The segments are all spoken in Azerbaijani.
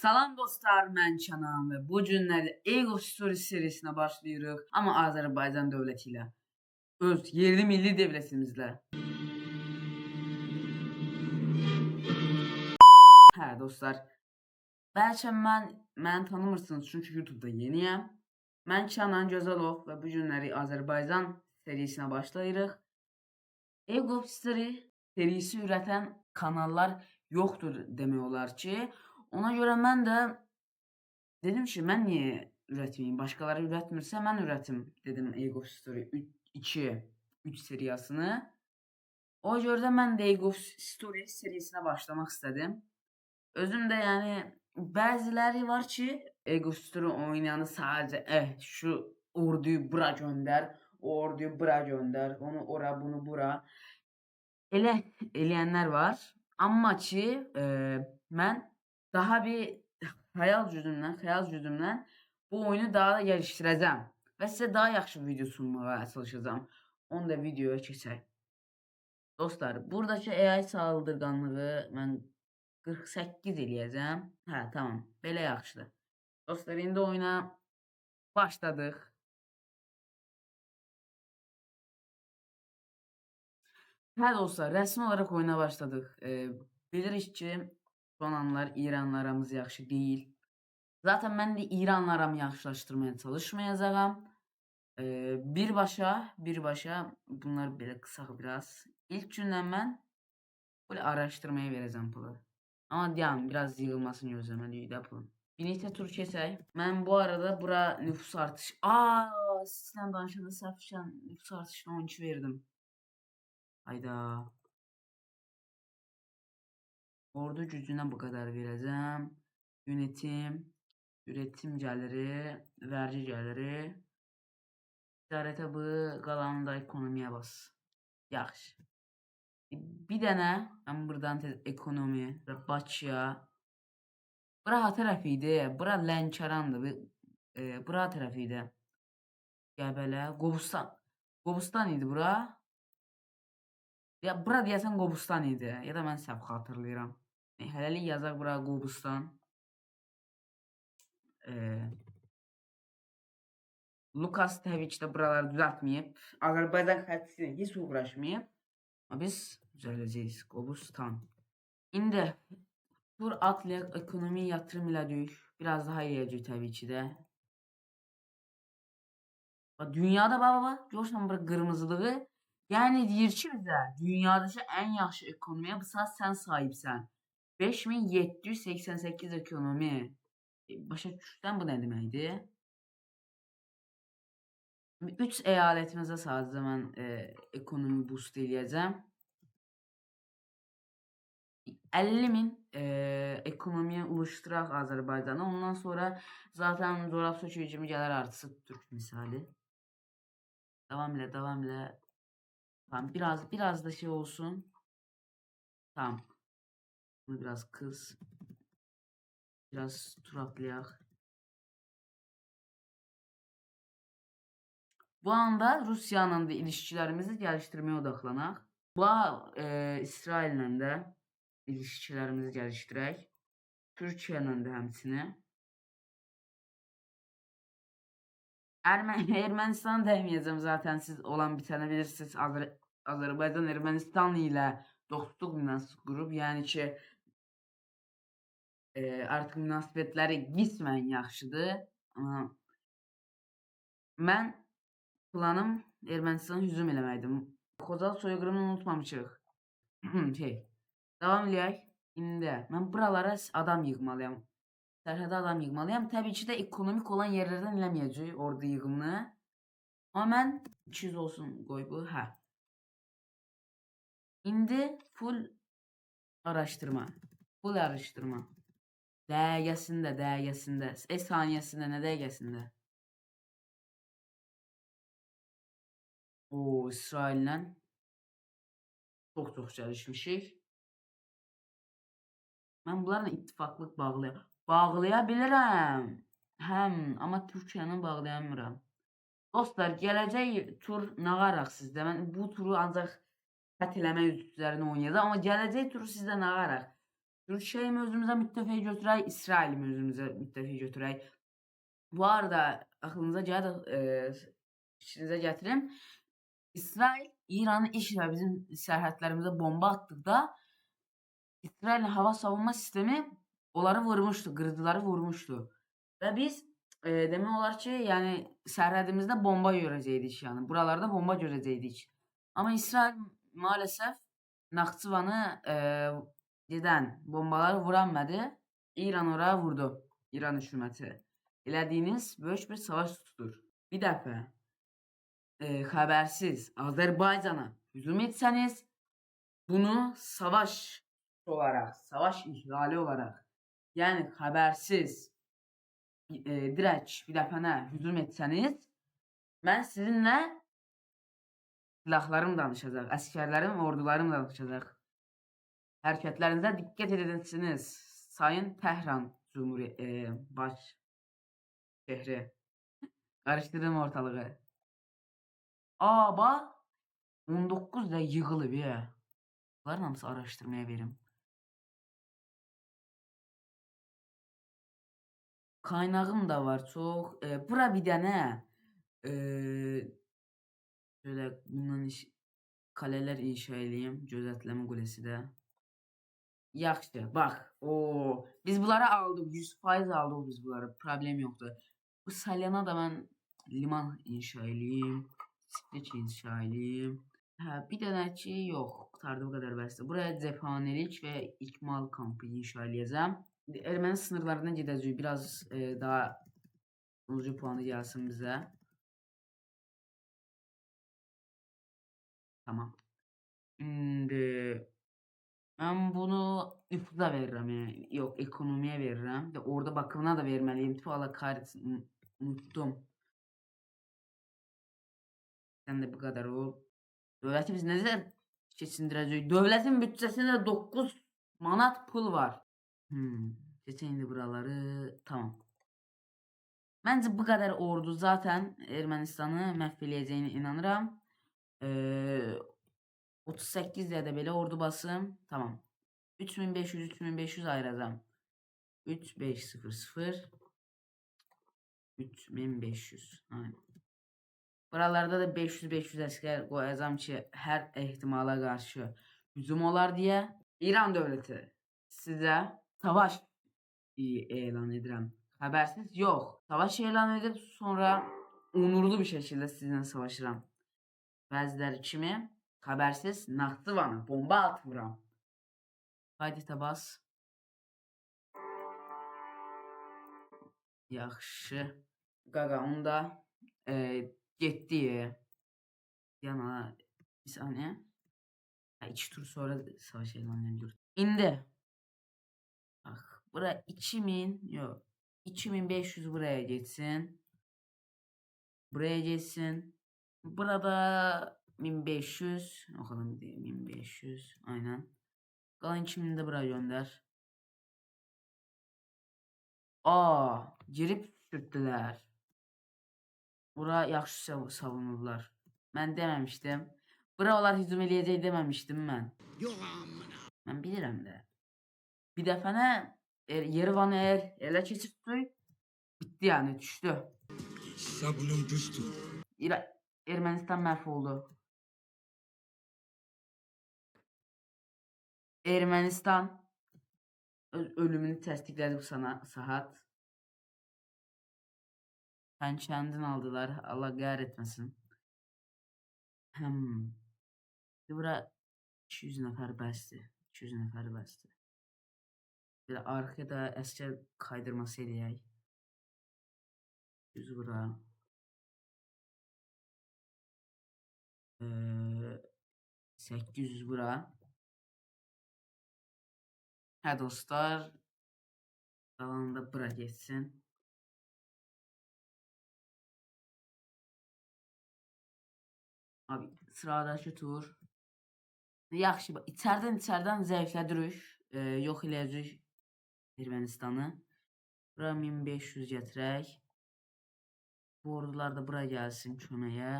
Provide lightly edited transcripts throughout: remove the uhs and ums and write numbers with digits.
Salam dostlar, mən Kənan və bu günlərdə Ego Stories serisinə başlayırıq. Amma Azərbaycan dövləti ilə. Öz yerli milli dövlətimizlə. Hə dostlar, bəlkə məni tanımırsınız çünki YouTube'da yeniyəm. Mən Kənan Gözəlov və bu günləri Azərbaycan serisinə başlayırıq. Ego Stories serisi ürətən kanallar yoxdur demək olar ki. Ona görə mən də dedim ki, mən niyə ürətməyim? Başqaları ürətmirsə mən ürətim dedim Ego Story 3 seriyasını. O görə də mən də Ego Story serisinə başlamaq istədim. Özüm də yəni bəziləri var ki, Ego Story oynayanı sadəcə şu orduyu bura göndər, o orduyu bura göndər, onu ora, bunu bura. Elə eləyənlər var. Amma ki, mən daha bir xəyal gücümdən bu oyunu daha da gəlişdirəcəm və sizə daha yaxşı video sunmağa çalışacağam. Onu da videoya keçək. Dostlar, buradakı AI saldırganlığı mən 48 eləyəcəm. Hə, tamam. Belə yaxşıdır. Dostlar, indi oyuna başladıq. Hə dostlar, rəsmi olaraq oyuna başladıq. Bilirik ki, son anlar İranla aramız yaxşı deyil. Zaten mən də İranla aramı yaxşılaşdırmaya çalışmayacağım. Birbaşa bunlar belə qısaq biraz. İlk gündən mən böyle araştırmaya verəcəm pulu. Ama deyəm, biraz yığılmasını gözləməliyik də pulun. Bir neçə tur keçək. Mən bu arada bura nüfus artışı... Sizlə danışanda səhvşən nüfus artışına 12 verdim. Hayda. Ordu gücünə bu kadar verəcəm. Üretim gəliri, vergi gəliri. Ticarətə bu, qalanı da ekonomiyə bas. Yaxşı. Bir dənə, mən buradan ekonomi və Bakıya. Bura ha tərəf idi, bura Lənkərandır. Bura tərəf idi. Qəbələ, Qobustan idi bura. Ya bura deyəsən Qobustan idi. Ya da mən səhv xatırlayıram. Hələlik yazaq bura Qobustan. Lukas təbii ki də buraları düzəltməyib. Azərbaycan xəttisi heç uğraşmayıb. Amma biz düzələcəyik. Qobustan. İndi tur atlayaq, ekonomi yatırım elədik. Biraz daha eləyəcək təbii ki də. Dünyada baba, görürsən bura qırmızılığı. Yəni deyir ki bizə, dünyadakı ən yaxşı ekonomiyə bu saat sən sahibsən. 5788 ekonomi. Başa düşürsən bu nə deməkdir? 3 eyalətimizə sadəcə mən ekonomi boost eləyəcəm. 50.000 ekonomiyə ulaşdıraq Azərbaycana. Ondan sonra zaten Zorab sökücümü gələr artısı Türk misali. Devam elə. Tamam, biraz da şey olsun. Tamam. Bunu biraz kız. Biraz tur atlayaq. Bu anda Rusiyanın da ilişkilərimizi gəlişdirməyə odaqlanaq. İsraillə də ilişkilərimizi gəlişdirək. Türkiyələ də həmçinin. Ermənistan deməyəcəm zaten, siz olan bitəni bilirsiniz. Azərbaycan Ermənistan ilə dostluq münasibət qurub, yəni ki artıq münasibətləri qismən yaxşıdır. Mən planım Ermənistana hücum eləməkdir. Xocalıq soyqırımını unutmamışıq. Davam eləyək. İndi mən buralara adam yığmalıyam. Sərhədə adam yığmalıyam. Təbii ki də ekonomik olan yerlərdən eləməyəcək ordu yığımını. Amma mən 200 olsun qoy bu. Hə. İndi full araşdırma. Dəqiqəsində. Saniyəsində, nə dəqiqəsində? İsraillə çox gəlişmişik. Mən bunlarla ittifaqlıq bağlaya bilirəm. Amma Türkiyəni bağlayamıram. Dostlar, gələcək tur nağaraq sizdə. Mən bu turu ancaq fəth eləmək üzərində oynayacağım. Amma gələcək turu sizdə nağaraq. Türkiye'yi mi özümüzə müttəfiq götürək, İsrail'i mi özümüzə müttəfiq götürək? Bu arada aklınıza gəlir, fikrinize gətirin. İsrail İran'ı işlə bizim sərhədlərimizə bomba atdıqda İsrail'in hava savunma sistemi onları vurmuşdu, qırıcıları vurmuşdu. Və biz demək olar ki, yəni sərhədimizdə bomba görəcəkdik, yəni buralarda bomba görəcəkdik. Amma İsrail maalesef Naxçıvanı gedən bombaları vuranmadı. İran oraya vurdu. İran hükümeti. Elədiyiniz böyük bir savaş tutur. Bir dəfə xəbərsiz Azərbaycana hücum etsəniz, bunu savaş olarak, savaş ihlali olarak, yani habersiz direkt bir dəfənə hücum etsəniz, mən sizinlə silahlarım danışacaq, əsgərlərim, ordularım danışacaq. Hərəkətlərinizə diqqət edəcəksiniz. Sayın Tehran baş şehri. Karıştırdım ortalığı. Aa bak 19 da yığılıb ya. Bunların hamısı araştırmaya verim. Kaynağım da var çok. Bura bir dənə şöyle bundan kaleler inşa edeyim. Gözətləmə kulesi də. Yaxşı, bax. Biz bunları aldıq. 100% aldıq biz bunları. Problem yoktur. Bu Salyana da mən liman inşa edeyim. Spik inşa edeyim. Hə, bir dənə ki, yox. Qurtardı bu qədər bəsdir. Buraya cephanelik və ikmal kampı inşa edəcəm. Erməni sınırlarından gedəcəyik. Biraz daha ucu puanı gəlsin bizə. Tamam. Şimdi mən bunu nüfuza verirəm. Yəni. Yox, ekonomiyə verirəm. Və orada bakımına da verməliyim. Valla kahretsin. Unuttum. Sən də bu qədər ol. Dövləti biz necə keçindirəcəyik? Dövlətin bütçəsində 9 manat pul var. Geçen indi buraları. Tamam. Bence bu kadar ordu zaten Ermənistanı məhv eləyəcəyinə inanıram. 38 də belə ordu basım. Tamam. 3500 ayıracağım. 3500 3500. Aynen. Buralarda da 500 əskər qoyacağım ki, hər ehtimala qarşı hücum olar deyə. İran dövləti sizə savaş elan edirəm. Habersiz yok. Savaş elan edip sonra onurlu bir şekilde sizinle savaşıram. Bəziləri kimi habersiz Naxçıvana bomba atıram. Haydi tabas. Yaxşı. Qaqa onu da getdi. Yana bir saniye. 2 tur sonra savaş elan edilir. İndi. Bak bura 2000 yok. 2500 buraya geçsin. Buraya geçsin. Burada 1500. Bakalım 1500. Aynen. Kalan 2000 de buraya gönder. Girip sürttüler. Bura yaxşı savunurlar. Ben dememiştim. Buralar hücum eləyəcək dememiştim ben. Ben bilirəm də. Bir dəfənə Yerevanı ele keçirtdik. Bitti yani düştü. Sabunun düştü. Ermənistan məhv oldu. Ermənistan öz ölümünü təsdiqlədi bu saat. Sən kəndin aldılar. Allah qəhr etməsin. Bura 200 nəfər bəsdir. 200 nəfər bəsdir. Bir arkaya da əskər kaydırması eləyək. 100 bura. 800 bura. Hə dostlar. Qalanı da bura geçsin. Abi sıradakı tur. Yaxşı, içərdən zəiflədirik. Yox eləyəcək Ermənistanı. Bura 1500 gətirək. Bu ordular da bura gəlsin köməyə.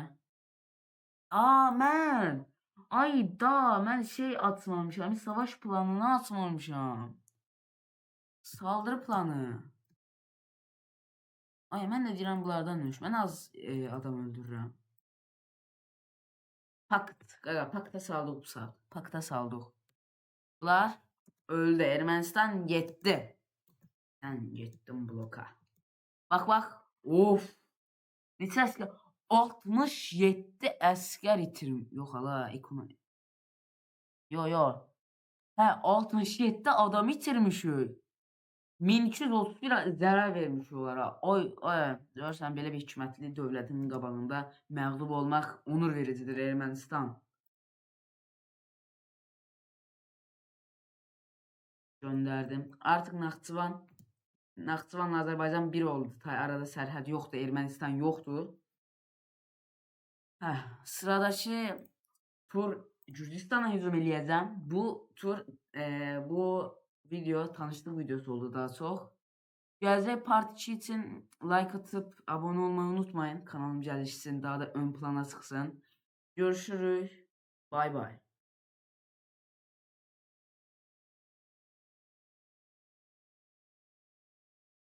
Mən şey açmamışam. Savaş planını açmamışam. Saldırı planı. Ay mən də deyirəm bunlardanmış. Mən az adam öldürürəm. Pakt. Qaqa, pakta saldıq bu saat. Pakta saldıq. Bunlar öldü. Ermənistan getdi. Sən getdin bloka. Bax bax. Of. Neçə əskər? 67 əskər itirim. Yox hala, ekonomi. Yo. Hə, 67 adam itirmişik. 1231 zərər vermiş onlara. Oy, görürsən belə bir hikmətli dövlətin qabağında məğlub olmaq onur vericidir Ermənistan. Göndərdim. Artıq Naxçıvanla Azərbaycan bir oldu. Arada sərhəd yoxdur, Ermənistan yoxdur. Hə, sıradakı tur Gürcüstana hücum eləyəcəm. Bu tur bu video tanışlıq videosu oldu daha çox. Gələcək part 2 üçün like atıb abunə olmayı unutmayın. Kanalım gəlişsin, daha da ön plana çıxsın. Görüşürük. Bay bay.